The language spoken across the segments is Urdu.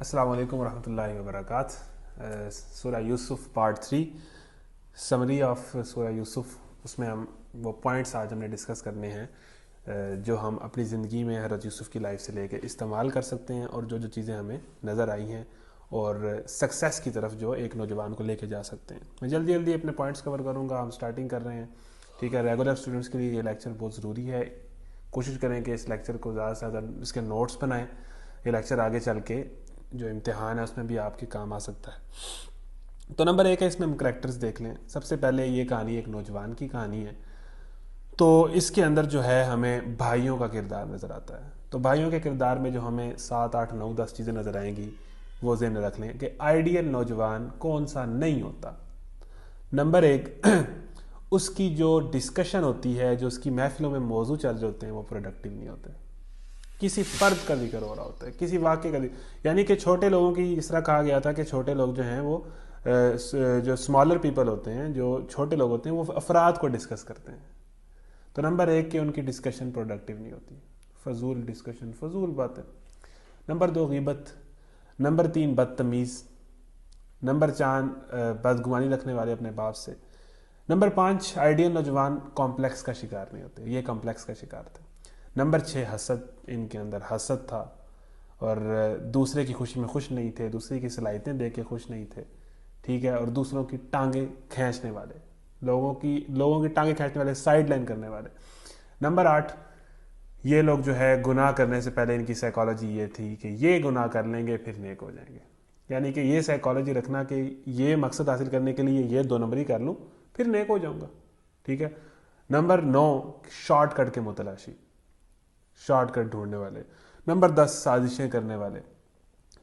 السلام علیکم ورحمۃ اللہ وبرکاتہ۔ سورہ یوسف پارٹ 3 سمری آف سورہ یوسف، اس میں ہم وہ پوائنٹس آج ہم نے ڈسکس کرنے ہیں جو ہم اپنی زندگی میں حضرت یوسف کی لائف سے لے کے استعمال کر سکتے ہیں، اور جو چیزیں ہمیں نظر آئی ہیں اور سکسیس کی طرف جو ایک نوجوان کو لے کے جا سکتے ہیں۔ میں جلدی جلدی اپنے پوائنٹس کور کروں گا۔ ہم سٹارٹنگ کر رہے ہیں، ٹھیک ہے۔ ریگولر اسٹوڈنٹس کے لیے یہ لیکچر بہت ضروری ہے۔ کوشش کریں کہ اس لیکچر کو زیادہ سے زیادہ اس کے نوٹس بنائیں۔ یہ لیکچر آگے چل کے جو امتحان ہے اس میں بھی آپ کے کام آ سکتا ہے۔ تو نمبر 1 ہے، اس میں ہم کریکٹرز دیکھ لیں۔ سب سے پہلے یہ کہانی ایک نوجوان کی کہانی ہے، تو اس کے اندر جو ہے ہمیں بھائیوں کا کردار نظر آتا ہے۔ تو بھائیوں کے کردار میں جو ہمیں 7 8 9 10 چیزیں نظر آئیں گی وہ ذہن میں رکھ لیں کہ آئیڈیل نوجوان کون سا نہیں ہوتا۔ نمبر 1 اس کی جو ڈسکشن ہوتی ہے، جو اس کی محفلوں میں موضوع چل رہے ہوتے ہیں، وہ پروڈکٹیو نہیں ہوتے۔ کسی فرد کا ذکر ہو رہا ہوتا ہے، کسی واقعے کا ذکر، یعنی کہ چھوٹے لوگوں کی اس طرح کہا گیا تھا کہ چھوٹے لوگ جو ہیں وہ جو اسمالر پیپل ہوتے ہیں، جو چھوٹے لوگ ہوتے ہیں، وہ افراد کو ڈسکس کرتے ہیں۔ تو نمبر 1 کہ ان کی ڈسکشن پروڈکٹیو نہیں ہوتی، فضول ڈسکشن، فضول باتیں۔ نمبر 2 غیبت۔ نمبر 3 بدتمیز۔ نمبر 4 بدگمانی رکھنے والے اپنے باپ سے۔ نمبر 5 آئیڈیل نوجوان کمپلیکس کا شکار نہیں ہوتے، یہ کمپلیکس کا شکار تھے۔ نمبر 6 حسد، ان کے اندر حسد تھا اور دوسرے کی خوشی میں خوش نہیں تھے، دوسرے کی صلاحیتیں دیکھ کے خوش نہیں تھے، ٹھیک ہے، اور دوسروں کی ٹانگیں کھینچنے والے، لوگوں کی ٹانگیں کھینچنے والے، سائیڈ لائن کرنے والے۔ نمبر 8 یہ لوگ جو ہے گناہ کرنے سے پہلے ان کی سائیکالوجی یہ تھی کہ یہ گناہ کر لیں گے پھر نیک ہو جائیں گے، یعنی کہ یہ سائیکالوجی رکھنا کہ یہ مقصد حاصل کرنے کے لیے یہ 2 نمبری کر لوں پھر نیک ہو جاؤں گا، ٹھیک ہے۔ نمبر 9 شارٹ کٹ کے متلاشی، شارٹ کٹ ڈھونڈنے والے۔ نمبر 10 سازشیں کرنے والے،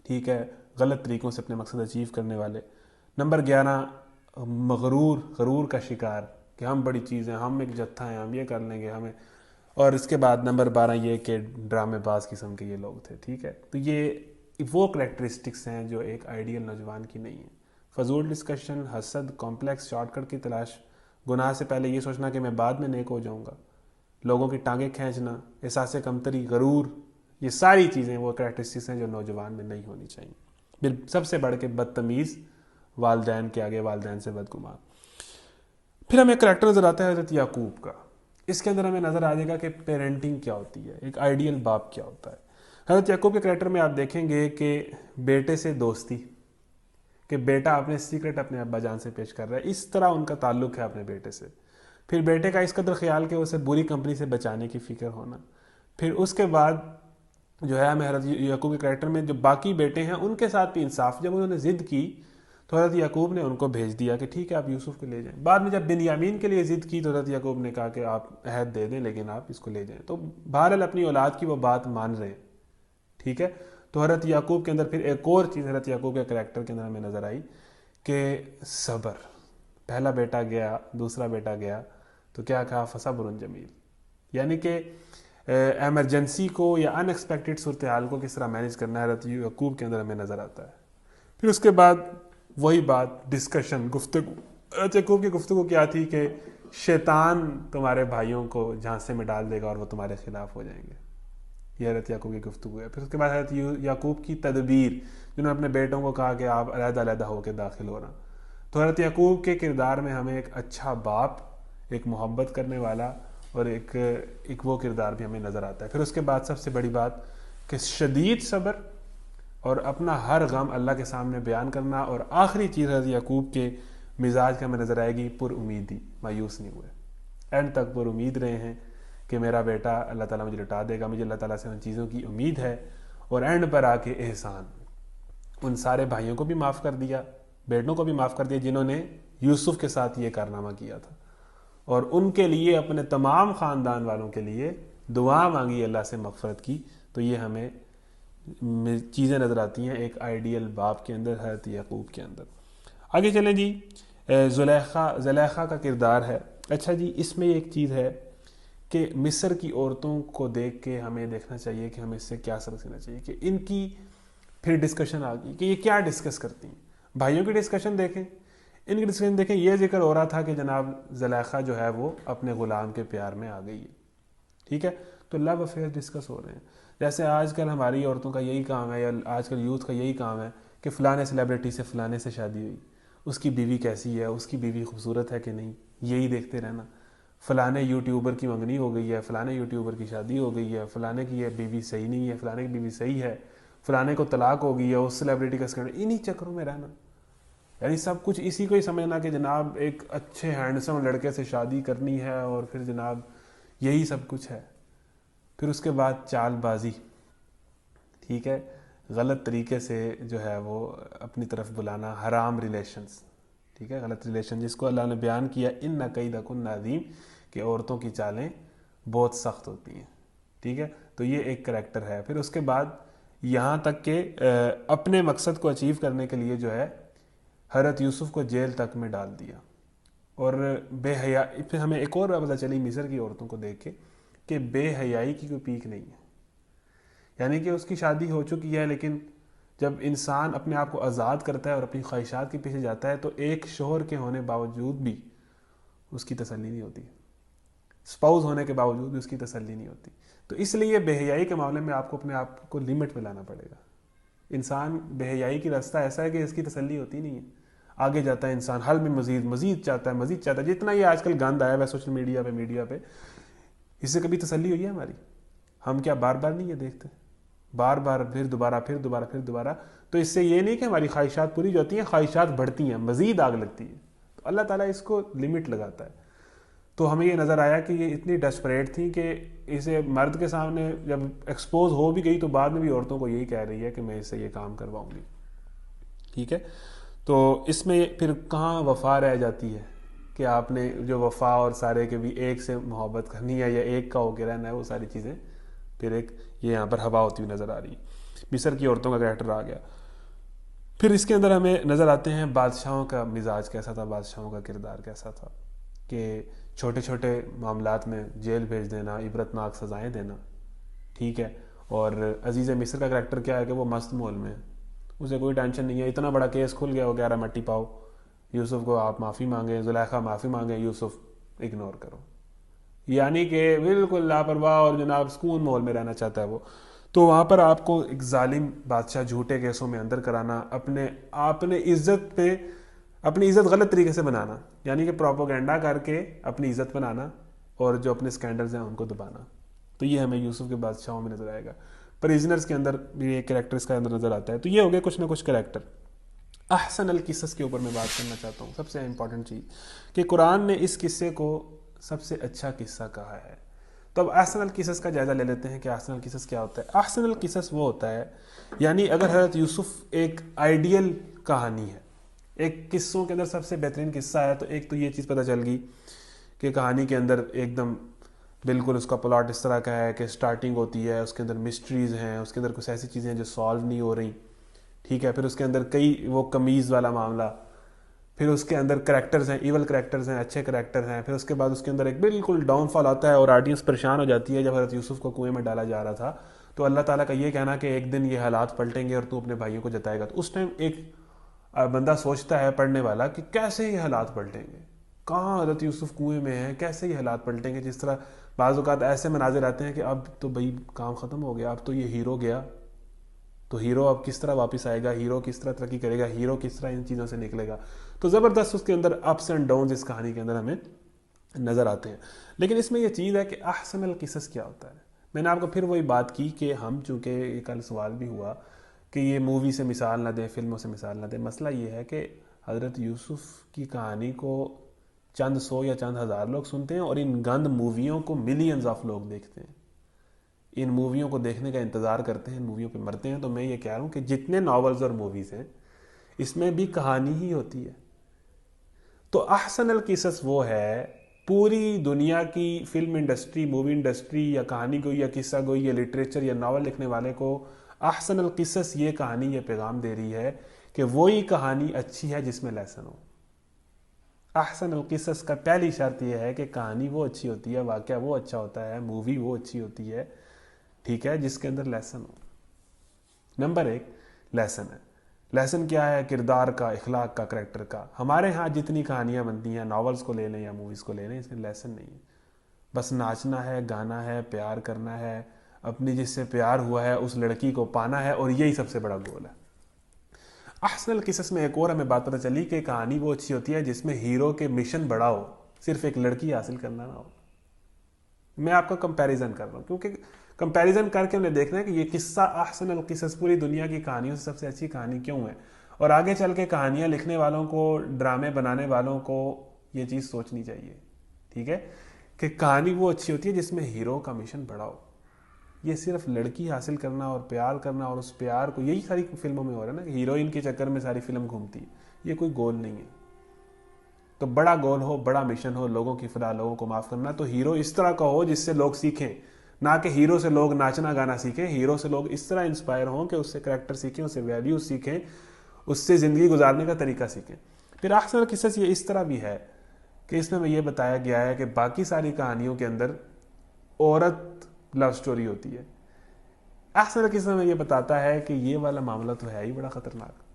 ٹھیک ہے، غلط طریقوں سے اپنے مقصد اچیو کرنے والے۔ نمبر 11 غرور کا شکار کہ ہم بڑی چیزیں، ہم ایک جتھا ہیں، ہم یہ کر لیں گے ہمیں۔ اور اس کے بعد نمبر 12 یہ کہ ڈرامے باز قسم کے یہ لوگ تھے، ٹھیک ہے۔ تو یہ وہ کریکٹرسٹکس ہیں جو ایک آئیڈیل نوجوان کی نہیں ہیں۔ فضول ڈسکشن، حسد، کمپلیکس، شارٹ کٹ کی تلاش، گناہ سے پہلے یہ سوچنا کہ میں بعد میں نیک ہو جاؤں گا، لوگوں کی ٹانگیں کھینچنا، احساس کمتری، غرور، یہ ساری چیزیں وہ کریکٹرسٹکس ہیں جو نوجوان میں نہیں ہونی چاہیے۔ پھر سب سے بڑھ کے بدتمیز، والدین کے آگے والدین سے بدگمان۔ پھر ہمیں کریکٹر نظر آتا ہے حضرت یعقوب کا۔ اس کے اندر ہمیں نظر آ جائے گا کہ پیرنٹنگ کیا ہوتی ہے، ایک آئیڈیل باپ کیا ہوتا ہے۔ حضرت یعقوب کے کریکٹر میں آپ دیکھیں گے کہ بیٹے سے دوستی، کہ بیٹا اپنے سیکرٹ اپنے ابا جان سے پیش کر رہا ہے، اس طرح ان کا تعلق ہے اپنے بیٹے سے۔ پھر بیٹے کا اس قدر خیال کہ اسے بری کمپنی سے بچانے کی فکر ہونا۔ پھر اس کے بعد جو ہے ہمیں حضرت یعقوب کے کریکٹر میں جو باقی بیٹے ہیں ان کے ساتھ بھی انصاف۔ جب انہوں نے ضد کی تو حضرت یعقوب نے ان کو بھیج دیا کہ ٹھیک ہے آپ یوسف کو لے جائیں۔ بعد میں جب بنیامین کے لیے ضد کی تو حضرت یعقوب نے کہا کہ آپ عہد دے دیں لیکن آپ اس کو لے جائیں۔ تو بہرحال اپنی اولاد کی وہ بات مان رہے ہیں، ٹھیک ہے۔ تو حضرت یعقوب کے اندر پھر ایک اور چیز حضرت یعقوب کے کریکٹر کے اندر ہمیں نظر آئی کہ صبر۔ پہلا بیٹا گیا، دوسرا بیٹا گیا تو کیا کہا، فصبر جمیل، یعنی کہ ایمرجنسی کو یا ان ایکسپیکٹڈ صورتحال کو کس طرح مینیج کرنا ہے حضرت یعقوب کے اندر ہمیں نظر آتا ہے۔ پھر اس کے بعد وہی بات، ڈسکشن، گفتگو۔ حضرت یعقوب کی گفتگو کیا تھی کہ شیطان تمہارے بھائیوں کو جھانسے میں ڈال دے گا اور وہ تمہارے خلاف ہو جائیں گے، یہ حضرت یعقوب کی گفتگو ہے۔ پھر اس کے بعد حضرت یعقوب کی تدبیر، جنہوں نے اپنے بیٹوں کو کہا کہ آپ علیحدہ علیحدہ ہو کے داخل ہو رہا۔ تو حضرت یعقوب کے کردار میں ہمیں ایک اچھا باپ، ایک محبت کرنے والا اور ایک وہ کردار بھی ہمیں نظر آتا ہے۔ پھر اس کے بعد سب سے بڑی بات کہ شدید صبر اور اپنا ہر غم اللہ کے سامنے بیان کرنا، اور آخری چیز حضرت یعقوب کے مزاج کا ہمیں نظر آئے گی پر امیدی، مایوس نہیں ہوئے، اینڈ تک پر امید رہے ہیں کہ میرا بیٹا اللہ تعالیٰ مجھے لٹا دے گا، مجھے اللہ تعالیٰ سے ان چیزوں کی امید ہے۔ اور اینڈ پر آ کے احسان، ان سارے بھائیوں کو بھی معاف کر دیا، بیٹوں کو بھی معاف کر دیا جنہوں نے یوسف کے ساتھ یہ کارنامہ کیا تھا، اور ان کے لیے اپنے تمام خاندان والوں کے لیے دعا مانگی اللہ سے مغفرت کی۔ تو یہ ہمیں چیزیں نظر آتی ہیں ایک آئیڈیل باپ کے اندر، حضرت یعقوب کے اندر۔ آگے چلیں جی، زلیخا کا کردار ہے۔ اچھا جی، اس میں ایک چیز ہے کہ مصر کی عورتوں کو دیکھ کے ہمیں دیکھنا چاہیے کہ ہمیں اس سے کیا سبق سیکھنا چاہیے، کہ ان کی پھر ڈسکشن آ گئی کہ یہ کیا ڈسکس کرتی ہیں۔ بھائیوں کی ڈسکشن دیکھیں، ان کی ڈسکشن دیکھیں، یہ ذکر ہو رہا تھا کہ جناب زلیخا جو ہے وہ اپنے غلام کے پیار میں آ گئی ہے، ٹھیک ہے، تو لو افیئر ڈسکس ہو رہے ہیں۔ جیسے آج کل ہماری عورتوں کا یہی کام ہے یا آج کل یوتھ کا یہی کام ہے کہ فلاں سیلیبریٹی سے فلاں سے شادی ہوئی، اس کی بیوی کیسی ہے، اس کی بیوی خوبصورت ہے کہ نہیں، یہی دیکھتے رہنا۔ فلاں یوٹیوبر کی منگنی ہو گئی ہے، فلاں یوٹیوبر کی شادی ہو گئی ہے، فلاں کی یہ بیوی صحیح نہیں ہے، فلاں کی بیوی صحیح ہے، فلاں کو طلاق ہو گئی ہے، اس سیلیبریٹی کا اسکینڈل، انہی چکروں میں رہنا۔ یعنی سب کچھ اسی کو ہی سمجھنا کہ جناب ایک اچھے ہینڈسم لڑکے سے شادی کرنی ہے اور پھر جناب یہی سب کچھ ہے۔ پھر اس کے بعد چال بازی، ٹھیک ہے، غلط طریقے سے جو ہے وہ اپنی طرف بلانا، حرام ریلیشنز، ٹھیک ہے، غلط ریلیشن، جس کو اللہ نے بیان کیا ان کیدکن عظیم، کہ عورتوں کی چالیں بہت سخت ہوتی ہیں، ٹھیک ہے۔ تو یہ ایک کریکٹر ہے۔ پھر اس کے بعد یہاں تک کہ اپنے مقصد کو اچیو کرنے کے لیے جو ہے حضرت یوسف کو جیل تک میں ڈال دیا، اور بے حیا، پھر ہمیں ایک اور پتہ چلی مصر کی عورتوں کو دیکھ کے کہ بے حیائی کی کوئی پیک نہیں ہے، یعنی کہ اس کی شادی ہو چکی ہے لیکن جب انسان اپنے آپ کو آزاد کرتا ہے اور اپنی خواہشات کے پیچھے جاتا ہے تو ایک شوہر کے ہونے باوجود بھی اس کی تسلی نہیں ہوتی، اسپاؤز ہونے کے باوجود بھی اس کی تسلی نہیں ہوتی۔ تو اس لیے بے حیائی کے معاملے میں آپ کو اپنے آپ کو لمٹ میں لانا پڑے گا۔ انسان بے حیائی کی راستہ ایسا ہے کہ اس کی تسلی ہوتی نہیں ہے، آگے جاتا ہے انسان، حل میں مزید چاہتا ہے، جتنا یہ آج کل گند آیا ہے سوشل میڈیا پہ، اس سے کبھی تسلی ہوئی ہے ہماری؟ ہم کیا بار بار نہیں یہ دیکھتے، بار بار پھر دوبارہ؟ تو اس سے یہ نہیں کہ ہماری خواہشات پوری ہوتی ہیں، خواہشات بڑھتی ہیں، مزید آگ لگتی ہے۔ تو اللہ تعالیٰ اس کو لمٹ لگاتا ہے۔ تو ہمیں یہ نظر آیا کہ یہ اتنی ڈسپریٹ تھی کہ اسے مرد کے سامنے جب ایکسپوز ہو بھی گئی تو بعد میں بھی عورتوں کو یہی کہہ رہی ہے کہ میں اس سے یہ کام کرواؤں گی، ٹھیک ہے۔ تو اس میں پھر کہاں وفا رہ جاتی ہے کہ آپ نے جو وفا اور سارے کے بھی ایک سے محبت کرنی ہے یا ایک کا ہو کے رہنا ہے، وہ ساری چیزیں پھر ایک یہ یہاں پر ہوا ہوتی ہوئی نظر آ رہی ہے۔ مصر کی عورتوں کا کریکٹر آ گیا۔ پھر اس کے اندر ہمیں نظر آتے ہیں بادشاہوں کا مزاج کیسا تھا، بادشاہوں کا کردار کیسا تھا، کہ چھوٹے چھوٹے معاملات میں جیل بھیج دینا، عبرتناک سزائیں دینا، ٹھیک ہے۔ اور عزیز مصر کا کریکٹر کیا ہے کہ وہ مست مول میں ہے، اسے کوئی ٹینشن نہیں ہے، اتنا بڑا کیس کھل گیا، وہ کہہ رہا مٹی پاؤ، یوسف کو آپ معافی مانگیں، زلیخا معافی مانگیں، یوسف اگنور کرو، یعنی کہ بالکل لاپرواہ اور جناب سکون ماحول میں رہنا چاہتا ہے وہ۔ تو وہاں پر آپ کو ایک ظالم بادشاہ جھوٹے کیسوں میں اندر کرانا، اپنے عزت غلط طریقے سے بنانا، یعنی کہ پروپوگنڈا کر کے اپنی عزت بنانا اور جو اپنے سکینڈلز ہیں ان کو دبانا۔ تو یہ ہمیں یوسف کے بادشاہوں میں نظر آئے گا۔ پریزنرز کے اندر بھی ایک کریکٹر اس کا اندر نظر آتا ہے۔ تو یہ ہو گیا کچھ نہ کچھ کریکٹر۔ احسن القصص کے اوپر میں بات کرنا چاہتا ہوں، سب سے امپورٹنٹ چیز کہ قرآن نے اس قصے کو سب سے اچھا قصہ کہا ہے۔ تو اب احسن القصص کا جائزہ لے لیتے ہیں کہ احسن القصص کیا ہوتا ہے۔ احسن القصص وہ ہوتا ہے، یعنی اگر حضرت یوسف ایک آئیڈیل کہانی ہے، ایک قصوں کے اندر سب سے بہترین قصہ ہے، تو ایک تو یہ چیز پتہ چل گئی کہ کہانی کے اندر ایک دم بالکل اس کا پلاٹ اس طرح کا ہے کہ سٹارٹنگ ہوتی ہے، اس کے اندر مسٹریز ہیں، اس کے اندر کچھ ایسی چیزیں ہیں جو سالو نہیں ہو رہی، ٹھیک ہے۔ پھر اس کے اندر کئی وہ قمیض والا معاملہ، پھر اس کے اندر کریکٹرز ہیں، ایول کریکٹرز ہیں، اچھے کریکٹر ہیں، پھر اس کے بعد اس کے اندر ایک بالکل ڈاؤن فال آتا ہے اور آڈینس پریشان ہو جاتی ہے۔ جب حضرت یوسف کو کنویں میں ڈالا جا رہا تھا تو اللہ تعالیٰ کا یہ کہنا کہ ایک دن یہ حالات پلٹیں گے اور تو اپنے بھائیوں کو جتائے گا، تو اس ٹائم ایک بندہ سوچتا ہے پڑھنے والا کہ کیسے یہ حالات پلٹیں گے، کہاں حضرت یوسف کنویں میں ہیں، کیسے یہ حالات پلٹیں گے۔ جس طرح بعض اوقات ایسے مناظر آتے ہیں کہ اب تو بھائی کام ختم ہو گیا، اب تو یہ ہیرو گیا، تو ہیرو اب کس طرح واپس آئے گا، ہیرو کس طرح ترقی کرے گا، ہیرو کس طرح ان چیزوں سے نکلے گا۔ تو زبردست اس کے اندر اپس اینڈ ڈاؤنز اس کہانی کے اندر ہمیں نظر آتے ہیں۔ لیکن اس میں یہ چیز ہے کہ احسن القصص کیا ہوتا ہے۔ میں نے آپ کو پھر وہی بات کی کہ ہم چونکہ یہ کل سوال بھی ہوا کہ یہ مووی سے مثال نہ دیں، فلموں سے مثال نہ دیں، مسئلہ یہ ہے کہ حضرت یوسف کی کہانی کو چند سو یا چند ہزار لوگ سنتے ہیں اور ان گند موویوں کو ملینز آف لوگ دیکھتے ہیں، ان موویوں کو دیکھنے کا انتظار کرتے ہیں، ان موویوں پہ مرتے ہیں۔ تو میں یہ کہہ رہا ہوں کہ جتنے ناولز اور موویز ہیں اس میں بھی کہانی ہی ہوتی ہے۔ تو احسن القصص وہ ہے، پوری دنیا کی فلم انڈسٹری، مووی انڈسٹری یا کہانی گوئی یا قصہ گوئی یا لٹریچر یا ناول لکھنے والے کو احسن القصص یہ کہانی، یہ پیغام دے رہی ہے کہ وہی کہانی اچھی ہے جس میں لیسن ہو۔ احسن القصص کا پہلی شرط یہ ہے کہ کہانی وہ اچھی ہوتی ہے، واقعہ وہ اچھا ہوتا ہے، مووی وہ اچھی ہوتی ہے، ٹھیک ہے، جس کے اندر لیسن ہو۔ نمبر ایک لیسن ہے۔ لیسن کیا ہے؟ کردار کا، اخلاق کا، کریکٹر کا۔ ہمارے ہاں جتنی کہانیاں بنتی ہیں، ناولز کو لے لیں یا موویز کو لے لیں، اس میں لیسن نہیں ہے، بس ناچنا ہے، گانا ہے، پیار کرنا ہے، اپنی جس سے پیار ہوا ہے اس لڑکی کو پانا ہے، اور یہی سب سے بڑا گول ہے۔ احسن القصص میں ایک اور ہمیں بات پتہ چلی کہ کہانی وہ اچھی ہوتی ہے جس میں ہیرو کے مشن بڑا ہو، صرف ایک لڑکی حاصل کرنا نہ ہو۔ میں آپ کا کمپیریزن کر رہا ہوں کیونکہ کمپیریزن کر کے انہیں دیکھنا ہے کہ یہ قصہ احسن القصص پوری دنیا کی کہانیوں سے سب سے اچھی کہانی کیوں ہے، اور آگے چل کے کہانیاں لکھنے والوں کو، ڈرامے بنانے والوں کو یہ چیز سوچنی چاہیے، ٹھیک ہے، کہ کہانی وہ اچھی ہوتی ہے جس میں ہیرو کا مشن بڑا ہو۔ یہ صرف لڑکی حاصل کرنا اور پیار کرنا، اور اس پیار کو، یہی ساری فلموں میں ہو رہا ہے نا کہ ہیروئن کے چکر میں ساری فلم گھومتی ہے، یہ کوئی گول نہیں ہے۔ تو بڑا گول ہو، بڑا مشن ہو، لوگوں کی فلاح، لوگوں کو معاف کرنا، تو ہیرو اس طرح کا ہو جس سے لوگ سیکھیں، نہ کہ ہیرو سے لوگ ناچنا گانا سیکھیں۔ ہیرو سے لوگ اس طرح انسپائر ہوں کہ اس سے کریکٹر سیکھیں، اس سے ویلیوز سیکھیں، اس سے زندگی گزارنے کا طریقہ سیکھیں۔ پھر احسن القصص یہ اس طرح بھی ہے کہ اس میں یہ بتایا گیا ہے کہ باقی ساری کہانیوں کے اندر عورت لو سٹوری ہوتی ہے، احسن القصص میں یہ بتاتا ہے کہ یہ والا معاملہ تو ہے ہی بڑا خطرناک۔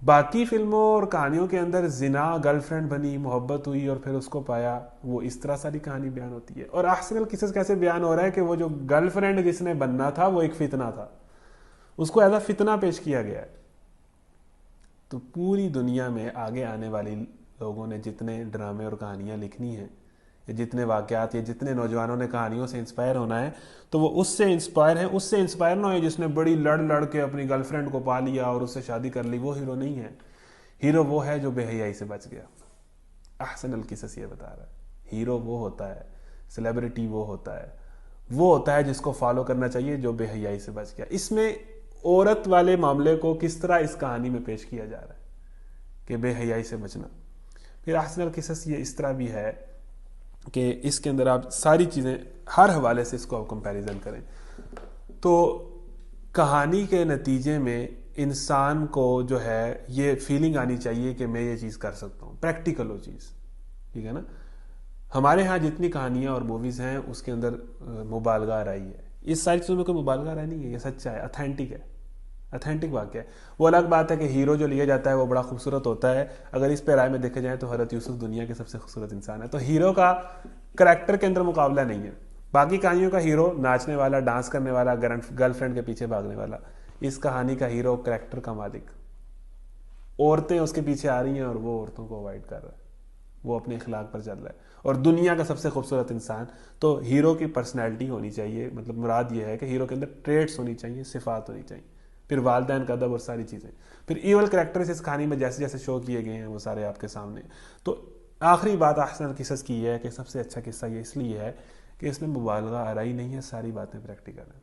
باقی فلموں اور کہانیوں کے اندر زنا، گرل فرینڈ بنی، محبت ہوئی اور پھر اس کو پایا، وہ اس طرح ساری کہانی بیان ہوتی ہے۔ اور احسن القصص کیسے بیان ہو رہا ہے کہ وہ جو گرل فرینڈ جس نے بننا تھا وہ ایک فتنہ تھا، اس کو ایز اے فتنہ پیش کیا گیا ہے۔ تو پوری دنیا میں آگے آنے والی لوگوں نے جتنے ڈرامے اور کہانیاں لکھنی ہیں، یا جتنے واقعات، یا جتنے نوجوانوں نے کہانیوں سے انسپائر ہونا ہے، تو وہ اس سے انسپائر ہیں۔ اس سے انسپائر نہ ہوئے جس نے بڑی لڑ کے اپنی گرل فرینڈ کو پا لیا اور اس سے شادی کر لی، وہ ہیرو نہیں ہے۔ ہیرو وہ ہے جو بے حیائی سے بچ گیا۔ احسن القصص یہ بتا رہا ہے ہیرو وہ ہوتا ہے، سیلیبریٹی وہ ہوتا ہے جس کو فالو کرنا چاہیے، جو بے حیائی سے بچ گیا۔ اس میں عورت والے معاملے کو کس طرح اس کہانی میں پیش کیا جا رہا ہے کہ بے حیائی سے بچنا۔ پھر احسن القصص یہ اس طرح بھی ہے کہ اس کے اندر آپ ساری چیزیں ہر حوالے سے اس کو آپ کمپیریزن کریں تو کہانی کے نتیجے میں انسان کو جو ہے یہ فیلنگ آنی چاہیے کہ میں یہ چیز کر سکتا ہوں، پریکٹیکل ہو چیز، ٹھیک ہے نا۔ ہمارے ہاں جتنی کہانیاں اور موویز ہیں اس کے اندر مبالغہ آرائی ہے، اس ساری چیزوں میں کوئی مبالغہ آرائی نہیں ہے، یہ سچا ہے، اتھینٹک واقعہ ہے۔ وہ الگ بات ہے کہ ہیرو جو لیا جاتا ہے وہ بڑا خوبصورت ہوتا ہے، اگر اس پیرائے میں دیکھے جائیں تو حضرت یوسف دنیا کے سب سے خوبصورت انسان ہے، تو ہیرو کا کریکٹر کے اندر مقابلہ نہیں ہے۔ باقی کہانیوں کا ہیرو ناچنے والا، ڈانس کرنے والا، گرل فرینڈ کے پیچھے بھاگنے والا، اس کہانی کا ہیرو کریکٹر کا مالک، عورتیں اس کے پیچھے آ رہی ہیں اور وہ عورتوں کو اوائڈ کر رہا ہے، وہ اپنے اخلاق پر چل رہا ہے، اور دنیا کا سب سے خوبصورت انسان۔ تو ہیرو کی پرسنالٹی ہونی چاہیے، مطلب مراد یہ ہے کہ ہیرو کے اندر ٹریٹس ہونی چاہیے، صفات ہونی چاہیے، پھر والدین کا ادب اور ساری چیزیں، پھر ایول کریکٹرز اس کہانی میں جیسے جیسے شو کیے گئے ہیں وہ سارے آپ کے سامنے۔ تو آخری بات احسن القصص کی یہ ہے کہ سب سے اچھا قصہ یہ اس لیے ہے کہ اس میں مبالغہ آرائی نہیں ہے، ساری باتیں پریکٹیکل ہیں۔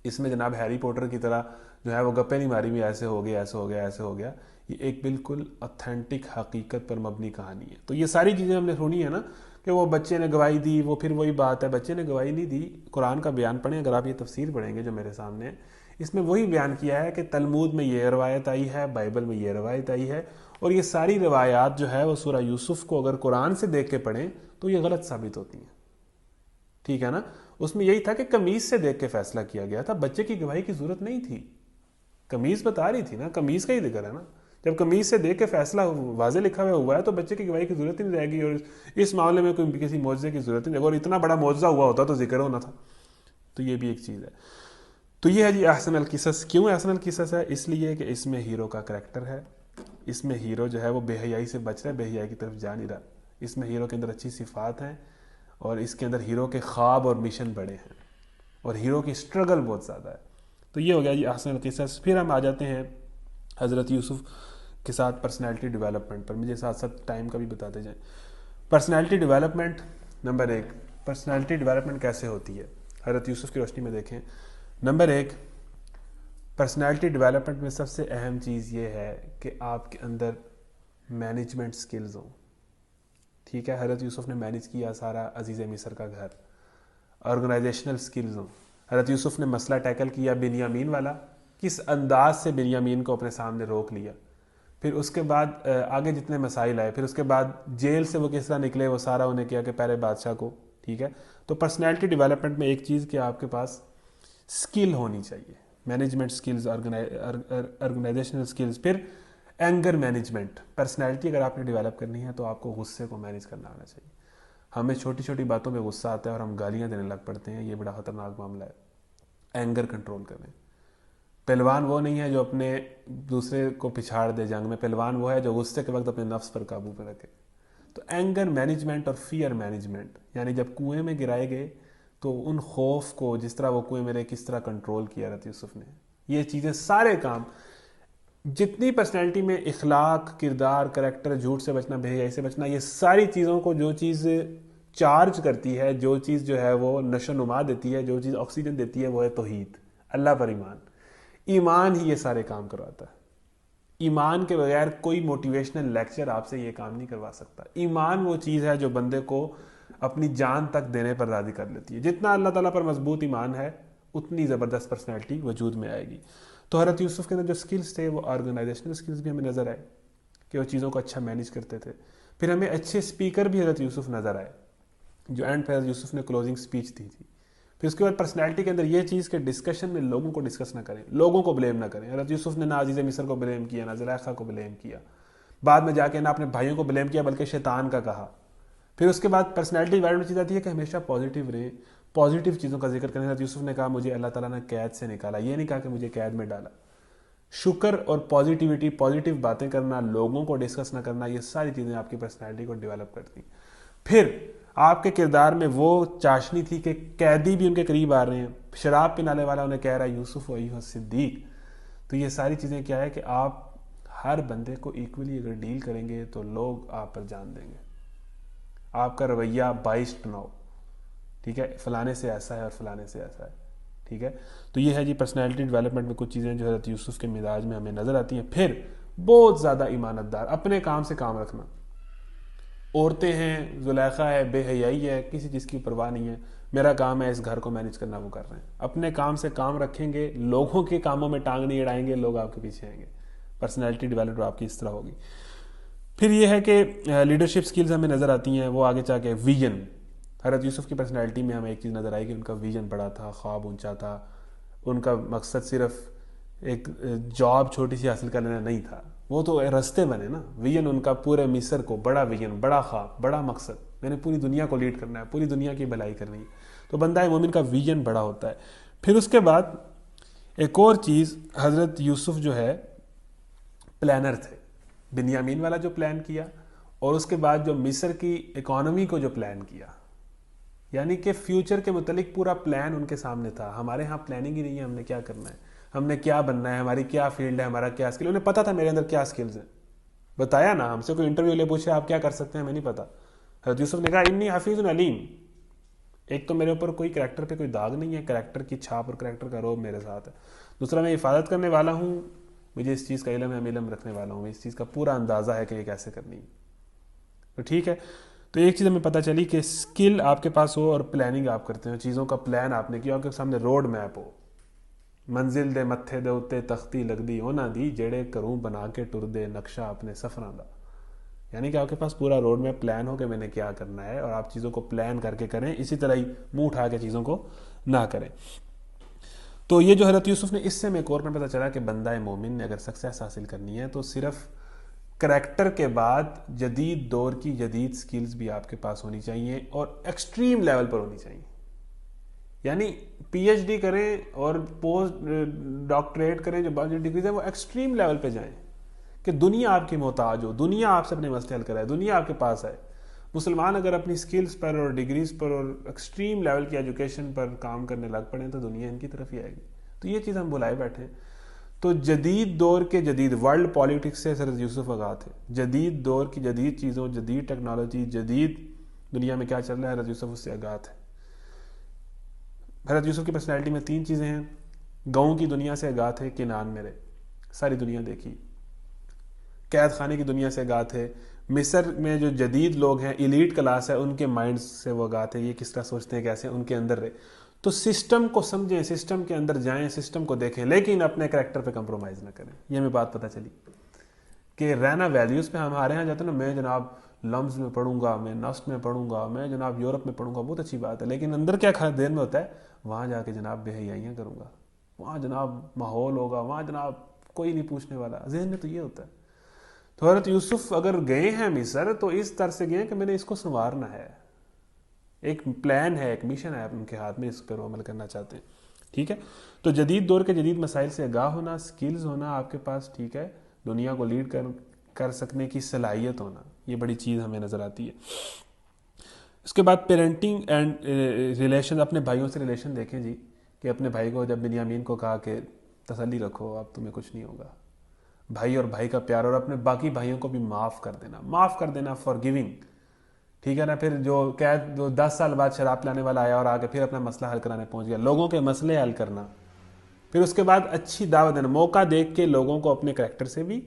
اس میں جناب ہیری پوٹر کی طرح جو ہے وہ گپے نہیں ماری بھی ایسے ہو گیا، ایسے ہو گیا، یہ ایک بالکل اتھینٹک حقیقت پر مبنی کہانی ہے۔ تو یہ ساری چیزیں ہم نے سنی ہے نا کہ وہ بچے نے گواہی دی، وہ پھر وہی بات ہے، بچے نے گواہی نہیں دی۔ قرآن کا بیان پڑھیں، اگر آپ یہ تفسیر پڑھیں گے جو میرے سامنے ہے، اس میں وہی بیان کیا ہے کہ تلمود میں یہ روایت آئی ہے، بائبل میں یہ روایت آئی ہے، اور یہ ساری روایات جو ہے وہ سورہ یوسف کو اگر قرآن سے دیکھ کے پڑھیں تو یہ غلط ثابت ہوتی ہیں، ٹھیک ہے نا۔ اس میں یہی تھا کہ قمیص سے دیکھ کے فیصلہ کیا گیا تھا، بچے کی گواہی کی ضرورت نہیں تھی، قمیص بتا رہی تھی نا، قمیص کا ہی ذکر ہے نا۔ جب قمیص سے دیکھ کے فیصلہ واضح لکھا ہوا ہے تو بچے کی گواہی کی ضرورت ہی نہیں رہے گی، اور اس معاملے میں کوئی کسی معجزے کی ضرورت نہیں، اور اتنا بڑا معجزہ ہوا ہوتا تو ذکر ہونا تھا۔ تو یہ بھی ایک چیز ہے۔ تو یہ ہے جی احسن القصص۔ کیوں احسن القصص ہے؟ اس لیے کہ اس میں ہیرو کا کریکٹر ہے، اس میں ہیرو جو ہے وہ بے حیائی سے بچ رہا ہے، بے حیائی کی طرف جا نہیں رہا، اس میں ہیرو کے اندر اچھی صفات ہیں، اور اس کے اندر ہیرو کے خواب اور مشن بڑے ہیں، اور ہیرو کی سٹرگل بہت زیادہ ہے۔ تو یہ ہو گیا جی احسن القصص۔ پھر ہم آ جاتے ہیں حضرت یوسف کے ساتھ پرسنالٹی ڈیولپمنٹ پر، مجھے ساتھ ساتھ ٹائم کا بھی بتاتے جائیں۔ Personality development number 1، personality development کیسے ہوتی ہے حضرت یوسف کی روشنی میں دیکھیں۔ نمبر 1، پرسنالٹی ڈیولپمنٹ میں سب سے اہم چیز یہ ہے کہ آپ کے اندر مینجمنٹ سکلز ہوں، ٹھیک ہے۔ حضرت یوسف نے مینج کیا سارا عزیز مصر کا گھر، آرگنائزیشنل سکلز ہوں۔ حضرت یوسف نے مسئلہ ٹیکل کیا بنیامین والا، کس انداز سے بنیامین کو اپنے سامنے روک لیا، پھر اس کے بعد آگے جتنے مسائل آئے، پھر اس کے بعد جیل سے وہ کس طرح نکلے، وہ سارا انہیں کیا کہ پہلے بادشاہ کو، ٹھیک ہے۔ تو پرسنالٹی ڈیولپمنٹ میں ایک چیز کہ آپ کے پاس سکل ہونی چاہیے، مینجمنٹ سکلز، آرگنائزیشنل سکلز۔ پھر اینگر مینجمنٹ، پرسنالٹی اگر آپ نے ڈیولپ کرنی ہے تو آپ کو غصے کو مینج کرنا آنا چاہیے۔ ہمیں چھوٹی چھوٹی باتوں پہ غصہ آتا ہے اور ہم گالیاں دینے لگ پڑتے ہیں. یہ بڑا خطرناک معاملہ ہے. اینگر کنٹرول کریں. پہلوان وہ نہیں ہے جو اپنے دوسرے کو پچھاڑ دے جنگ میں. پہلوان وہ ہے جو غصے کے وقت اپنے نفس پر قابو پہ رکھے. تو اینگر مینجمنٹ اور فیئر مینجمنٹ, یعنی جب کنویں میں گرائے گئے تو ان خوف کو, جس طرح وہ کنویں میں رہے, کس طرح کنٹرول کیا حضرت یوسف نے. یہ چیزیں, سارے کام, جتنی پرسنالٹی میں اخلاق, کردار, کریکٹر, جھوٹ سے بچنا, بے حیائی سے بچنا, یہ ساری چیزوں کو جو چیز چارج کرتی ہے, جو چیز جو ہے وہ نشو نما دیتی ہے, جو چیز آکسیجن دیتی ہے, وہ ہے توحید, اللہ پر ایمان. ایمان ہی یہ سارے کام کرواتا ہے. ایمان کے بغیر کوئی موٹیویشنل لیکچر آپ سے یہ کام نہیں کروا سکتا. ایمان وہ چیز ہے جو بندے کو اپنی جان تک دینے پر راضی کر لیتی ہے. جتنا اللہ تعالیٰ پر مضبوط ایمان ہے اتنی زبردست پرسنالٹی وجود میں آئے گی. تو حضرت یوسف کے اندر جو سکلز تھے وہ آرگنائزیشنل سکلز بھی ہمیں نظر آئے کہ وہ چیزوں کو اچھا مینیج کرتے تھے. پھر ہمیں اچھے اسپیکر بھی حضرت یوسف نظر آئے, جو اینڈ پہ حضرت یوسف نے کلوزنگ اسپیچ دی تھی. پھر اس کے بعد پرسنالٹی کے اندر یہ چیز کہ ڈسکشن میں لوگوں کو ڈسکس نہ کریں, لوگوں کو بلیم نہ کریں. حضرت یوسف نے نہ عزیز مصر کو بلیم کیا, نہ زلیخا کو بلیم کیا, بعد میں جا کے نہ اپنے بھائیوں کو بلیم کیا بلکہ شیطان کا کہا. پھر اس کے بعد پرسنالٹی ڈیولپمنٹ چیز آتی ہے کہ ہمیشہ پازیٹیو رہیں, پازیٹیو چیزوں کا ذکر کریں. حضرت یوسف نے کہا مجھے اللہ تعالیٰ نے قید سے نکالا, یہ نہیں کہا کہ مجھے قید میں ڈالا. شکر اور پازیٹیوٹی, پازیٹیو باتیں کرنا, لوگوں کو ڈسکس نہ کرنا, یہ ساری چیزیں آپ کی پرسنالٹی کو ڈیولپ کرتی. پھر آپ کے کردار میں وہ چاشنی تھی کہ قیدی بھی ان کے قریب آ رہے ہیں, شراب پلانے والا انہیں کہہ رہا ہے یوسف و ایھا صدیق. تو یہ ساری چیزیں کیا ہے کہ آپ ہر بندے کو ایکولی اگر ڈیل کریں گے تو لوگ آپ پر جان دیں گے. آپ کا رویہ بائسڈ نہ ہو, ٹھیک ہے, فلانے سے ایسا ہے اور فلانے سے ایسا ہے, ٹھیک ہے. تو یہ ہے جی پرسنالٹی ڈیولپمنٹ میں کچھ چیزیں جو حضرت یوسف کے مزاج میں ہمیں نظر آتی ہیں. پھر بہت زیادہ ایمانت دار, اپنے کام سے کام رکھنا. عورتیں ہیں, زلیخا ہے, بے حیائی ہے, کسی چیز کی پرواہ نہیں ہے, میرا کام ہے اس گھر کو مینیج کرنا, وہ کر رہے ہیں. اپنے کام سے کام رکھیں گے, لوگوں کے کاموں میں ٹانگ نہیں اڑائیں گے, لوگ آپ کے پیچھے آئیں گے. پرسنالٹی ڈیولپمنٹ آپ کی اس طرح ہوگی. پھر یہ ہے کہ لیڈرشپ سکلز ہمیں نظر آتی ہیں. وہ آگے چاہ کے ویژن, حضرت یوسف کی پرسنالٹی میں ہمیں ایک چیز نظر آئی کہ ان کا ویژن بڑا تھا, خواب اونچا تھا. ان کا مقصد صرف ایک جاب چھوٹی سی حاصل کر لینا نہیں تھا, وہ تو رستے بنے نا. ویژن ان کا پورے مصر کو, بڑا ویژن, بڑا خواب, بڑا مقصد, میں نے پوری دنیا کو لیڈ کرنا ہے, پوری دنیا کی بھلائی کرنی ہے. تو بندہ مومن کا ویژن بڑا ہوتا ہے. پھر اس کے بعد ایک اور چیز, حضرت یوسف جو ہے پلانر تھے. بنیامین والا جو پلان کیا, اور اس کے بعد جو مصر کی اکانومی کو جو پلان کیا, یعنی کہ فیوچر کے متعلق پورا پلان ان کے سامنے تھا. ہمارے ہاں پلاننگ ہی نہیں ہے, ہم نے کیا کرنا ہے, ہم نے کیا بننا ہے, ہماری کیا فیلڈ ہے, ہمارا کیا اسکل. انہیں پتا تھا میرے اندر کیا اسکلز ہیں, بتایا نا. ہم سے کوئی انٹرویو لے پوچھے آپ کیا کر سکتے ہیں, ہمیں نہیں پتا. حضرت یوسف نے کہا انی حفیظ علیم. ایک تو میرے اوپر کوئی کریکٹر پہ کوئی داغ نہیں ہے, کریکٹر کی چھاپ اور کریکٹر کا روب میرے ساتھ ہے. دوسرا, میں حفاظت کرنے والا ہوں, مجھے اس چیز کا علم ہے, میں علم رکھنے والا ہوں, اس چیز کا پورا اندازہ ہے کہ یہ کیسے کرنی ہے. تو ٹھیک ہے. تو ایک چیز ہمیں پتہ چلی کہ اسکل آپ کے پاس ہو اور پلاننگ آپ کرتے ہو, چیزوں کا پلان آپ نے کیا, آپ کے سامنے روڈ میپ ہو. منزل دے متھے دے اتے تختی لگدی ہونا دی, جڑے کروں بنا کے ٹر دے نقشہ اپنے سفراں دا. یعنی کہ آپ کے پاس پورا روڈ میپ پلان ہو کہ میں نے کیا کرنا ہے, اور آپ چیزوں کو پلان کر کے کریں, اسی طرح ہی منہ اٹھا کے چیزوں کو نہ کریں. تو یہ جو حضرت یوسف نے, اس سے میں ایک اور پتہ چلا کہ بندہ مومن نے اگر سکسیس حاصل کرنی ہے تو صرف کریکٹر کے بعد جدید دور کی جدید سکلز بھی آپ کے پاس ہونی چاہیے, اور ایکسٹریم لیول پر ہونی چاہیے. یعنی پی ایچ ڈی کریں اور پوسٹ ڈاکٹریٹ کریں, جو بعض ڈگریز ہیں وہ ایکسٹریم لیول پہ جائیں کہ دنیا آپ کی محتاج ہو, دنیا آپ سے اپنے مسئلے حل کرائے, دنیا آپ کے پاس ہے. مسلمان اگر اپنی سکلز پر اور ڈگریز پر اور ایکسٹریم لیول کی ایجوکیشن پر کام کرنے لگ پڑیں تو دنیا ان کی طرف ہی آئے گی. تو یہ چیز ہم بلائے بیٹھے ہیں. تو جدید دور کے جدید ورلڈ پالیٹکس سے حضرت یوسف آگاہ تھے. جدید دور کی جدید چیزوں, جدید ٹیکنالوجی, جدید دنیا میں کیا چل رہا ہے, حضرت یوسف اس سے آگاہ تھے. حضرت یوسف کی پرسنالٹی میں 3 چیزیں ہیں. گاؤں کی دنیا سے آگاہ تھے, کنعان میں رہے, ساری دنیا دیکھی. قید خانے کی دنیا سے آگاہ تھے. مصر میں جو جدید لوگ ہیں, ایلیٹ کلاس ہے, ان کے مائنڈ سے وہ آگاہ تھے, یہ کس طرح سوچتے ہیں, کیسے, ان کے اندر رہے. تو سسٹم کو سمجھیں, سسٹم کے اندر جائیں, سسٹم کو دیکھیں, لیکن اپنے کریکٹر پہ کمپرومائز نہ کریں. یہ ہمیں بات پتہ چلی کہ رہنا ویلیوز پہ. ہمارے یہاں جاتے ہیں نا, میں جناب لمز میں پڑھوں گا, میں نسٹ میں پڑھوں گا, میں جناب یورپ میں پڑھوں گا, بہت اچھی بات ہے, لیکن اندر کیا دیر میں ہوتا ہے, وہاں جا کے جناب بے حیائیاں کروں گا, وہاں جناب ماحول ہوگا, وہاں جناب کوئی نہیں پوچھنے والا. ذہن میں تو یہ ہوتا ہے. تو حضرت یوسف اگر گئے ہیں مصر تو اس طرح سے گئے کہ میں نے اس کو سنوارنا ہے, ایک پلان ہے، ایک مشن ہے ان کے ہاتھ میں، اس پر وہ عمل کرنا چاہتے ہیں. ٹھیک ہے، تو جدید دور کے جدید مسائل سے آگاہ ہونا، سکلز ہونا آپ کے پاس، ٹھیک ہے، دنیا کو لیڈ کر سکنے کی صلاحیت ہونا، یہ بڑی چیز ہمیں نظر آتی ہے. اس کے بعد پیرنٹنگ اینڈ ریلیشن، اپنے بھائیوں سے ریلیشن دیکھیں جی، کہ اپنے بھائی کو جب بنیامین کو کہا کہ تسلی رکھو اب تمہیں کچھ نہیں ہوگا، بھائی اور بھائی کا پیار، اور اپنے باقی بھائیوں کو بھی معاف کر دینا فار گیونگ. ٹھیک ہے نا. پھر جو قید 10 سال بعد شراب پلانے والا آیا اور آگے پھر اپنا مسئلہ حل کرانے پہنچ گیا، لوگوں کے مسئلے حل کرنا. پھر اس کے بعد اچھی دعوت دینا، موقع دیکھ کے لوگوں کو اپنے کریکٹر سے بھی،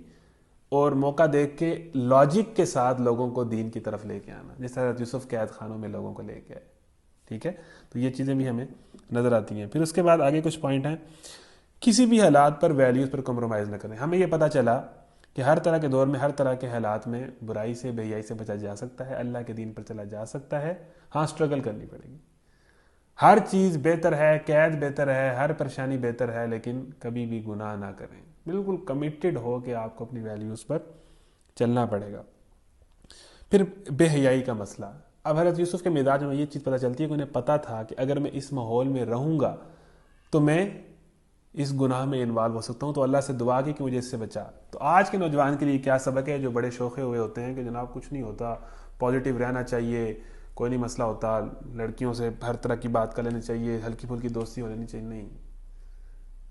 اور موقع دیکھ کے لاجک کے ساتھ لوگوں کو دین کی طرف لے کے آنا، جس طرح یوسف قید خانوں میں لوگوں کو لے کے آئے. ٹھیک ہے، تو یہ چیزیں بھی ہمیں نظر آتی ہیں. پھر اس کے بعد آگے کچھ پوائنٹ ہیں. کسی بھی حالات پر ویلیوز پر کمپرومائز نہ کریں. ہمیں یہ پتہ چلا کہ ہر طرح کے دور میں، ہر طرح کے حالات میں برائی سے، بے حیائی سے بچا جا سکتا ہے، اللہ کے دین پر چلا جا سکتا ہے. ہاں، اسٹرگل کرنی پڑے گی. ہر چیز بہتر ہے، قید بہتر ہے، ہر پریشانی بہتر ہے، لیکن کبھی بھی گناہ نہ کریں. بالکل کمیٹڈ ہو کہ آپ کو اپنی ویلیوز پر چلنا پڑے گا. پھر بے حیائی کا مسئلہ. اب حضرت یوسف کے مزاج میں یہ چیز پتہ چلتی ہے کہ انہیں پتہ تھا کہ اگر میں اس ماحول میں رہوں گا تو میں اس گناہ میں انوالو ہو سکتا ہوں، تو اللہ سے دعا کی کہ مجھے اس سے بچا. تو آج کے نوجوان کے لیے کیا سبق ہے، جو بڑے شوخے ہوئے ہوتے ہیں کہ جناب کچھ نہیں ہوتا، پازیٹیو رہنا چاہیے، کوئی نہیں مسئلہ ہوتا، لڑکیوں سے ہر طرح کی بات کر لینی چاہیے، ہلکی پھلکی دوستی ہو لینی چاہیے. نہیں،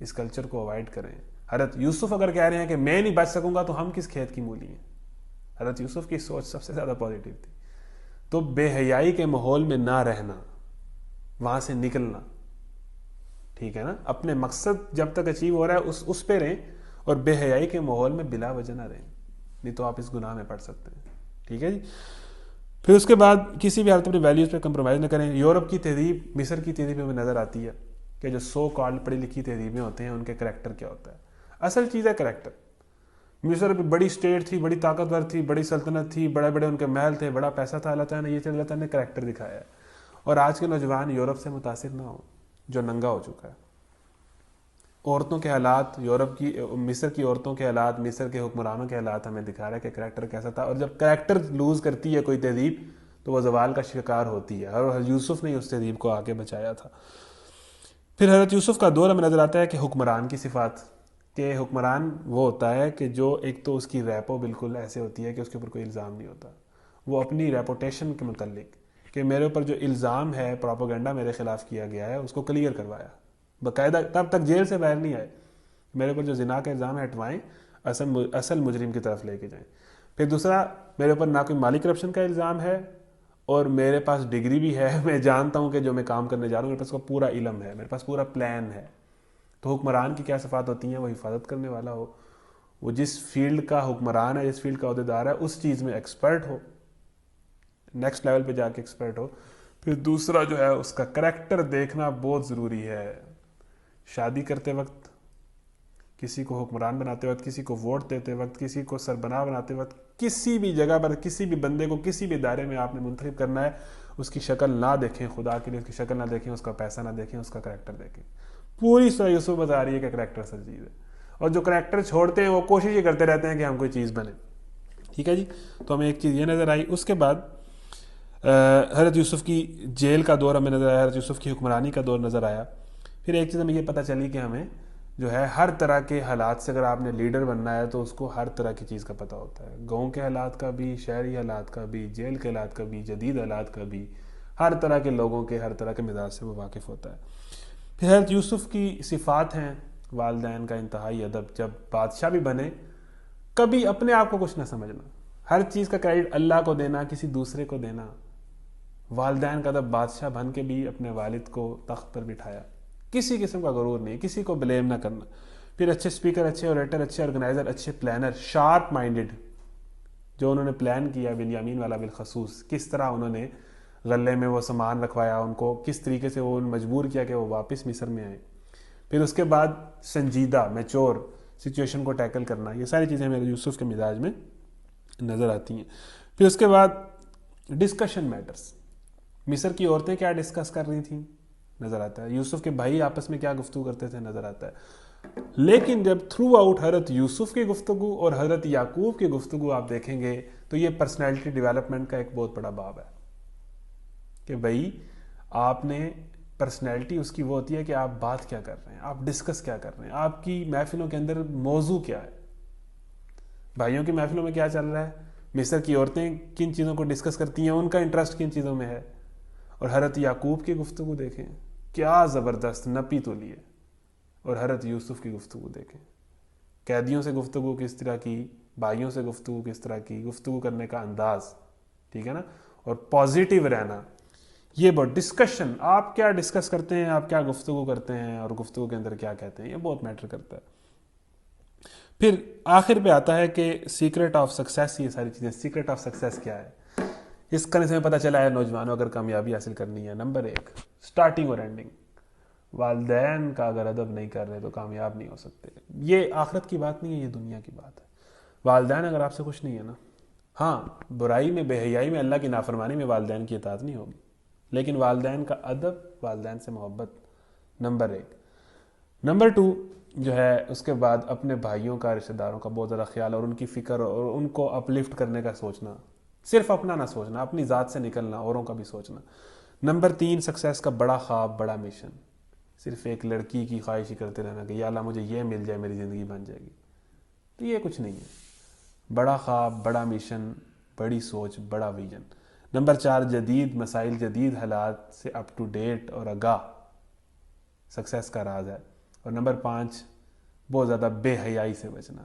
اس کلچر کو اوائڈ کریں. حضرت یوسف اگر کہہ رہے ہیں کہ میں نہیں بچ سکوں گا تو ہم کس کھیت کی مولی ہیں. حضرت یوسف کی سوچ سب سے زیادہ پازیٹیو تھی. تو بے حیائی کے ماحول میں نہ رہنا، وہاں سے نکلنا. ٹھیک ہے نا، اپنے مقصد جب تک اچیو ہو رہا ہے اس پہ رہیں، اور بے حیائی کے ماحول میں بلا وجہ نہ رہیں، نہیں تو آپ اس گناہ میں پڑ سکتے ہیں. ٹھیک ہے جی. پھر اس کے بعد کسی بھی حالت اپنی ویلیوز پہ کمپرومائز نہ کریں. یورپ کی تہذیب، مصر کی تہذیب میں نظر آتی ہے کہ جو سو کالڈ پڑھی لکھی تہذیبیں ہوتے ہیں ان کے کریکٹر کیا ہوتا ہے. اصل چیز ہے کریکٹر. مصر بھی بڑی اسٹیٹ تھی، بڑی طاقتور تھی، بڑی سلطنت تھی، بڑے بڑے ان کے محل تھے، بڑا پیسہ تھا. اللہ تعالیٰ نے یہ چیز، اللہ تعالیٰ نے کریکٹر دکھایا ہے. اور آج کے نوجوان یورپ سے متاثر نہ ہو جو ننگا ہو چکا ہے. عورتوں کے حالات، یورپ کی، مصر کی عورتوں کے حالات، مصر کے حکمرانوں کے حالات ہمیں دکھا رہا ہے کہ کریکٹر کیسا تھا. اور جب کریکٹر لوز کرتی ہے کوئی تہذیب تو وہ زوال کا شکار ہوتی ہے، اور حضرت یوسف نے اس تہذیب کو آگے بچایا تھا. پھر حضرت یوسف کا دور ہمیں نظر آتا ہے کہ حکمران کی صفات، کہ حکمران وہ ہوتا ہے کہ جو ایک تو اس کی ریپو بالکل ایسے ہوتی ہے کہ اس کے اوپر کوئی الزام نہیں ہوتا. وہ اپنی ریپوٹیشن کے متعلق کہ میرے اوپر جو الزام ہے، پروپیگنڈا میرے خلاف کیا گیا ہے، اس کو کلیئر کروایا باقاعدہ، تب تک جیل سے باہر نہیں آئے. میرے اوپر جو زنا کا الزام ہے ہٹوائیں، اصل مجرم کی طرف لے کے جائیں. پھر دوسرا، میرے اوپر نہ کوئی مالی کرپشن کا الزام ہے، اور میرے پاس ڈگری بھی ہے، میں جانتا ہوں کہ جو میں کام کرنے جا رہا ہوں میرے پاس کا پورا علم ہے، میرے پاس پورا پلان ہے. تو حکمران کی کیا صفات ہوتی ہیں؟ وہ حفاظت کرنے والا ہو، وہ جس فیلڈ کا حکمران ہے، جس فیلڈ کا عہدیدار ہے، اس چیز میں ایکسپرٹ ہو، نیکسٹ لیول پہ جا کے ایکسپرٹ ہو. پھر دوسرا جو ہے اس کا کریکٹر دیکھنا بہت ضروری ہے. شادی کرتے وقت، کسی کو حکمران بناتے وقت، کسی کو ووٹ دیتے وقت، کسی کو سربراہ بناتے وقت، کسی بھی جگہ پر کسی بھی بندے کو کسی بھی ادارے میں آپ نے منتخب کرنا ہے، اس کی شکل نہ دیکھیں، خدا کے لیے اس کی شکل نہ دیکھیں، اس کا پیسہ نہ دیکھیں، اس کا کریکٹر دیکھیں. پوری سورہ یوسف بتا رہی ہے کہ کریکٹر اصل چیز ہے، اور جو کریکٹر چھوڑتے ہیں وہ کوشش یہ کرتے رہتے ہیں کہ ہم کوئی چیز بنیں. ٹھیک ہے جی. تو ہمیں ایک چیز یہ نظر آئی. اس کے بعد حضرت یوسف کی جیل کا دور ہمیں نظر آیا، حضرت یوسف کی حکمرانی کا دور نظر آیا. پھر ایک چیز ہمیں یہ پتہ چلی کہ ہمیں جو ہے ہر طرح کے حالات سے، اگر آپ نے لیڈر بننا ہے تو اس کو ہر طرح کی چیز کا پتہ ہوتا ہے، گاؤں کے حالات کا بھی، شہری حالات کا بھی، جیل کے حالات کا بھی، جدید حالات کا بھی، ہر طرح کے لوگوں کے ہر طرح کے مزاج سے وہ واقف ہوتا ہے. پھر حضرت یوسف کی صفات ہیں، والدین کا انتہائی ادب. جب بادشاہ بھی بنے کبھی اپنے آپ کو کچھ نہ سمجھنا، ہر چیز کا کریڈٹ اللہ کو دینا، کسی دوسرے کو دینا. والدین کا ادب، بادشاہ بن کے بھی اپنے والد کو تخت پر بٹھایا، کسی قسم کا غرور نہیں، کسی کو بلیم نہ کرنا. پھر اچھے سپیکر، اچھے اوریٹر، اچھے آرگنائزر، اچھے پلانر، شارپ مائنڈڈ. جو انہوں نے پلان کیا بنیامین والا بالخصوص، کس طرح انہوں نے غلے میں وہ سامان رکھوایا، ان کو کس طریقے سے وہ مجبور کیا کہ وہ واپس مصر میں آئیں. پھر اس کے بعد سنجیدہ، میچور سچویشن کو ٹیکل کرنا. یہ ساری چیزیں میرے یوسف کے مزاج میں نظر آتی ہیں. پھر اس کے بعد ڈسکشن میٹرز. مصر کی عورتیں کیا ڈسکس کر رہی تھیں نظر آتا ہے، یوسف کے بھائی آپس میں کیا گفتگو کرتے تھے نظر آتا ہے. لیکن جب تھرو آؤٹ حضرت یوسف کی گفتگو اور حضرت یعقوب کی گفتگو آپ دیکھیں گے تو یہ پرسنالٹی ڈیولپمنٹ کا ایک بہت بڑا باب ہے. کہ بھائی آپ نے پرسنالٹی اس کی وہ ہوتی ہے کہ آپ بات کیا کر رہے ہیں, آپ ڈسکس کیا کر رہے ہیں, آپ کی محفلوں کے اندر موضوع کیا ہے. بھائیوں کی محفلوں میں کیا چل رہا ہے, مصر کی عورتیں کن چیزوں کو ڈسکس کرتی ہیں, ان کا انٹرسٹ کن چیزوں میں ہے. اور حضرت یعقوب کی گفتگو دیکھیں کیا زبردست نپی تولی ہے, اور حضرت یوسف کی گفتگو دیکھیں, قیدیوں سے گفتگو کس طرح کی, بھائیوں سے گفتگو کس طرح کی, گفتگو کرنے کا انداز, ٹھیک ہے نا, اور پازیٹیو رہنا. یہ بہت ڈسکشن, آپ کیا ڈسکس کرتے ہیں, آپ کیا گفتگو کرتے ہیں, اور گفتگو کے اندر کیا کہتے ہیں, یہ بہت میٹر کرتا ہے. پھر آخر پہ آتا ہے کہ سیکرٹ آف سکسیس, یہ ساری چیزیں, سیکرٹ آف سکسیس کیا ہے, اس کرنے سے پتہ چلا ہے نوجوانوں اگر کامیابی حاصل کرنی ہے, نمبر 1 سٹارٹنگ اور اینڈنگ. والدین کا اگر ادب نہیں کر رہے تو کامیاب نہیں ہو سکتے. یہ آخرت کی بات نہیں ہے, یہ دنیا کی بات ہے. والدین اگر آپ سے خوش نہیں ہے نا, ہاں برائی میں, بے حیائی میں, اللہ کی نافرمانی میں والدین کی اطاعت نہیں ہوگی, لیکن والدین کا ادب, والدین سے محبت, نمبر 1. نمبر 2 جو ہے اس کے بعد اپنے بھائیوں کا, رشتہ داروں کا بہت زیادہ خیال, اور ان کی فکر, اور ان کو اپلفٹ کرنے کا سوچنا, صرف اپنا نہ سوچنا, اپنی ذات سے نکلنا, اوروں کا بھی سوچنا. نمبر 3 سکسیس کا بڑا خواب, بڑا مشن, صرف ایک لڑکی کی خواہش ہی کرتے رہنا کہ یا اللہ مجھے یہ مل جائے, میری زندگی بن جائے گی. تو یہ کچھ نہیں ہے. بڑا خواب, بڑا مشن, بڑی سوچ, بڑا ویژن. نمبر 4 جدید مسائل, جدید حالات سے اپ ٹو ڈیٹ اور آگاہ, سکسیس کا راز ہے. اور نمبر 5 بہت زیادہ بے حیائی سے بچنا.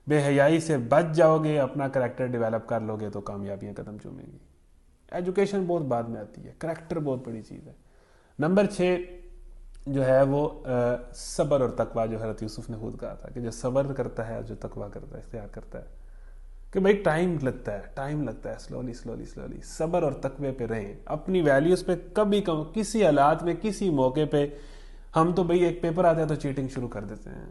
بے حیائی سے بچ جاؤ گے, اپنا کریکٹر ڈیولپ کر لو گے تو کامیابیاں قدم چومیں گی. ایجوکیشن بہت بعد میں آتی ہے, کریکٹر بہت بڑی چیز ہے. نمبر 6 جو ہے وہ صبر اور تقوی, جو حضرت یوسف نے خود کہا تھا کہ جو صبر کرتا ہے, جو تقوی کرتا ہے, اختیار کرتا ہے, کہ بھائی ٹائم لگتا ہے, سلولی, صبر اور تقوی پہ رہیں, اپنی ویلیوز پہ کبھی کسی حالات میں, کسی موقع پہ. ہم تو بھائی ایک پیپر آتا ہے تو چیٹنگ شروع کر دیتے ہیں,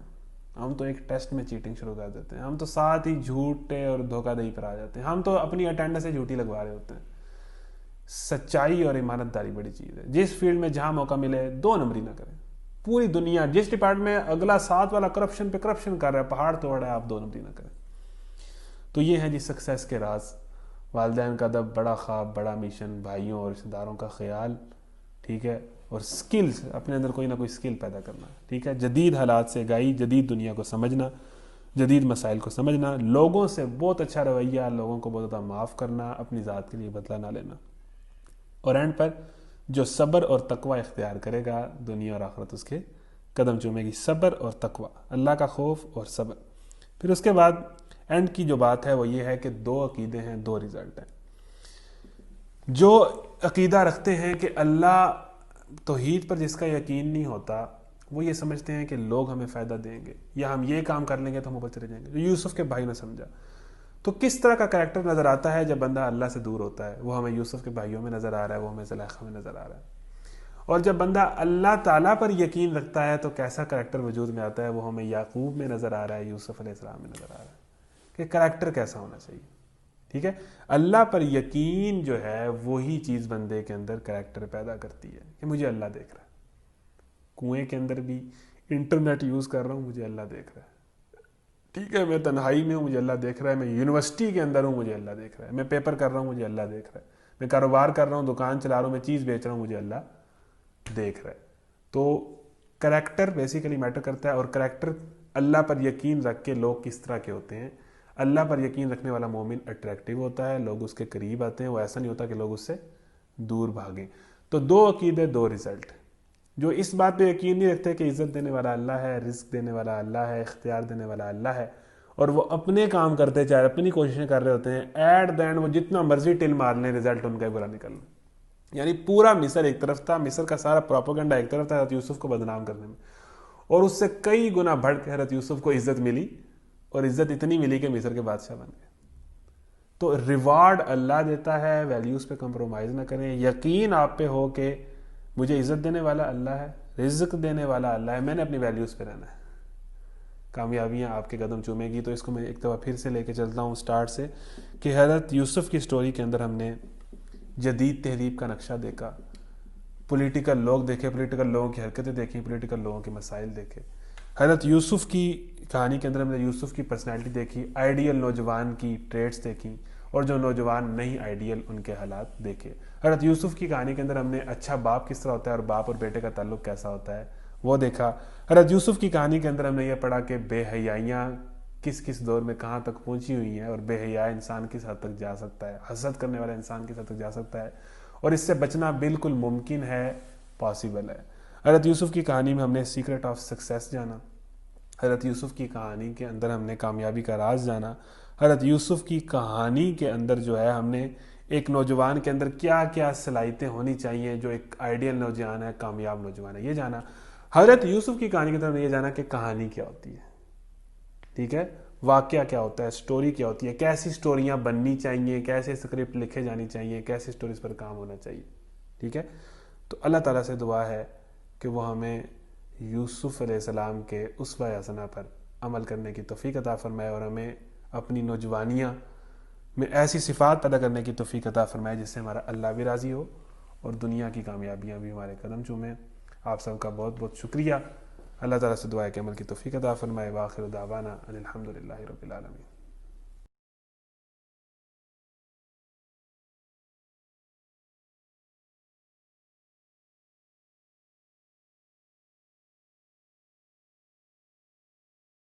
ہم تو ایک ٹیسٹ میں چیٹنگ شروع کر دیتے ہیں, ہم تو ساتھ ہی جھوٹے اور دھوکہ دہی پر آ جاتے ہیں, ہم تو اپنی اٹینڈنس سے جھوٹی لگوا رہے ہوتے ہیں. سچائی اور ایمانتداری بڑی چیز ہے. جس فیلڈ میں جہاں موقع ملے 2 نمبری نہ کریں. پوری دنیا جس ڈپارٹمنٹ میں اگلا 7 والا کرپشن پہ کرپشن کر رہا ہے, پہاڑ توڑ رہا ہے, آپ 2 نمبری نہ کریں. تو یہ ہے جی سکسیس کے راز. والدین کا ادب, بڑا خواب, بڑا مشن, بھائیوں اور رشتہ داروں کا خیال, ٹھیک ہے, اور سکلز, اپنے اندر کوئی نہ کوئی سکل پیدا کرنا, ٹھیک ہے, جدید حالات سے آگاہی, جدید دنیا کو سمجھنا, جدید مسائل کو سمجھنا, لوگوں سے بہت اچھا رویہ, لوگوں کو بہت زیادہ معاف کرنا, اپنی ذات کے لیے بدلہ نہ لینا. اور اینڈ پر جو صبر اور تقوی اختیار کرے گا, دنیا اور آخرت اس کے قدم چومے گی. صبر اور تقوی, اللہ کا خوف اور صبر. پھر اس کے بعد اینڈ کی جو بات ہے وہ یہ ہے کہ 2 عقیدے ہیں, 2 رزلٹ ہیں. جو عقیدہ رکھتے ہیں کہ اللہ, توحید پر جس کا یقین نہیں ہوتا, وہ یہ سمجھتے ہیں کہ لوگ ہمیں فائدہ دیں گے, یا ہم یہ کام کر لیں گے تو ہم اوپر چلے جائیں گے. جو یوسف کے بھائی نے سمجھا. تو کس طرح کا کریکٹر نظر آتا ہے جب بندہ اللہ سے دور ہوتا ہے؟ وہ ہمیں یوسف کے بھائیوں میں نظر آ رہا ہے, وہ ہمیں زلیخا میں نظر آ رہا ہے. اور جب بندہ اللہ تعالیٰ پر یقین رکھتا ہے تو کیسا کریکٹر وجود میں آتا ہے؟ وہ ہمیں یعقوب میں نظر آ رہا ہے, یوسف علیہ السلام میں نظر آ رہا ہے کہ کریکٹر کیسا ہونا چاہیے. ٹھیک ہے, اللہ پر یقین جو ہے وہی چیز بندے کے اندر کریکٹر پیدا کرتی ہے کہ مجھے اللہ دیکھ رہا ہے. کنویں کے اندر بھی انٹرنیٹ یوز کر رہا ہوں, مجھے اللہ دیکھ رہا ہے. ٹھیک ہے, میں تنہائی میں ہوں, مجھے اللہ دیکھ رہا ہے. میں یونیورسٹی کے اندر ہوں, مجھے اللہ دیکھ رہا ہے. میں پیپر کر رہا ہوں, مجھے اللہ دیکھ رہا ہے. میں کاروبار کر رہا ہوں, دکان چلا رہا ہوں, میں چیز بیچ رہا ہوں, مجھے اللہ دیکھ رہا ہے. تو کریکٹر بیسیکلی میٹر کرتا ہے. اور کریکٹر, اللہ پر یقین رکھ کے لوگ کس طرح کے ہوتے ہیں. اللہ پر یقین رکھنے والا مومن اٹریکٹیو ہوتا ہے, لوگ اس کے قریب آتے ہیں. وہ ایسا نہیں ہوتا کہ لوگ اس سے دور بھاگیں. تو 2 عقیدے, 2 رزلٹ. جو اس بات پہ یقین نہیں رکھتے کہ عزت دینے والا اللہ ہے, رزق دینے والا اللہ ہے, اختیار دینے والا اللہ ہے, اور وہ اپنے کام کرتے چاہے اپنی کوششیں کر رہے ہوتے ہیں, ایٹ دا اینڈ وہ جتنا مرضی ٹل مار لیں, رزلٹ ان کا ہی برا نکلنا. یعنی پورا مصر ایک طرف تھا, مصر کا سارا پروپیگنڈا ایک طرف تھا حضرت یوسف کو بدنام کرنے میں, اور اس سے کئی گنا بڑھ کے حضرت یوسف کو عزت ملی, اور عزت اتنی ملی کہ مصر کے بادشاہ بن گئے. تو ریوارڈ اللہ دیتا ہے, ویلیوز پہ کمپرومائز نہ کریں. یقین آپ پہ ہو کہ مجھے عزت دینے والا اللہ ہے, رزق دینے والا اللہ ہے, میں نے اپنی ویلیوز پہ رہنا ہے, کامیابیاں آپ کے قدم چومے گی. تو اس کو میں ایک دفعہ پھر سے لے کے چلتا ہوں سٹارٹ سے, کہ حضرت یوسف کی سٹوری کے اندر ہم نے جدید تہذیب کا نقشہ دیکھا, پولیٹیکل لوگ دیکھے, پولیٹیکل لوگوں کی حرکتیں دیکھیں, پولیٹیکل لوگوں کے مسائل دیکھے. حضرت یوسف کی کہانی کے اندر ہم نے یوسف کی پرسنالٹی دیکھی, آئیڈیل نوجوان کی ٹریٹس دیکھی, اور جو نوجوان نہیں آئیڈیل ان کے حالات دیکھے۔ حضرت یوسف کی کہانی کے اندر ہم نے اچھا باپ کس طرح ہوتا ہے اور باپ اور بیٹے کا تعلق کیسا ہوتا ہے وہ دیکھا۔ حضرت یوسف کی کہانی کے اندر ہم نے یہ پڑھا کہ بے حیائیاں کس کس دور میں کہاں تک پہنچی ہوئی ہیں اور بے حیا انسان کس حد تک جا سکتا ہے، حسد کرنے والا انسان کس حد تک جا سکتا ہے، اور اس سے بچنا بالکل ممکن ہے، پاسبل ہے۔ حضرت یوسف کی کہانی میں ہم نے سیکرٹ آف سکسیس جانا، حضرت یوسف کی کہانی کے اندر ہم نے کامیابی کا راز جانا، حضرت یوسف کی کہانی کے اندر جو ہے ہم نے ایک نوجوان کے اندر کیا کیا صلاحیتیں ہونی چاہیے جو ایک آئیڈیل نوجوان ہے، کامیاب نوجوان ہے، یہ جانا۔ حضرت یوسف کی کہانی کے اندر ہم نے یہ جانا کہ کہانی کیا ہوتی ہے، ٹھیک ہے، واقعہ کیا ہوتا ہے، سٹوری کیا ہوتی ہے، کیسی سٹوریاں بننی چاہیے، کیسے سکرپٹ لکھے جانی چاہیے، کیسی سٹوریز پر کام ہونا چاہیے، ٹھیک ہے۔ تو اللہ تعالیٰ سے دعا ہے کہ وہ ہمیں یوسف علیہ السلام کے اسوہ حسنہ پر عمل کرنے کی توفیق عطا فرمائے اور ہمیں اپنی نوجوانیاں میں ایسی صفات پیدا کرنے کی توفیق عطا فرمائے جس سے ہمارا اللہ بھی راضی ہو اور دنیا کی کامیابیاں بھی ہمارے قدم چومیں۔ آپ سب کا بہت بہت شکریہ۔ اللہ تعالیٰ سے دعا ہے کہ عمل کی توفیق عطا فرمائے۔ وآخر دعوانا ان الحمد للہ رب العالمین۔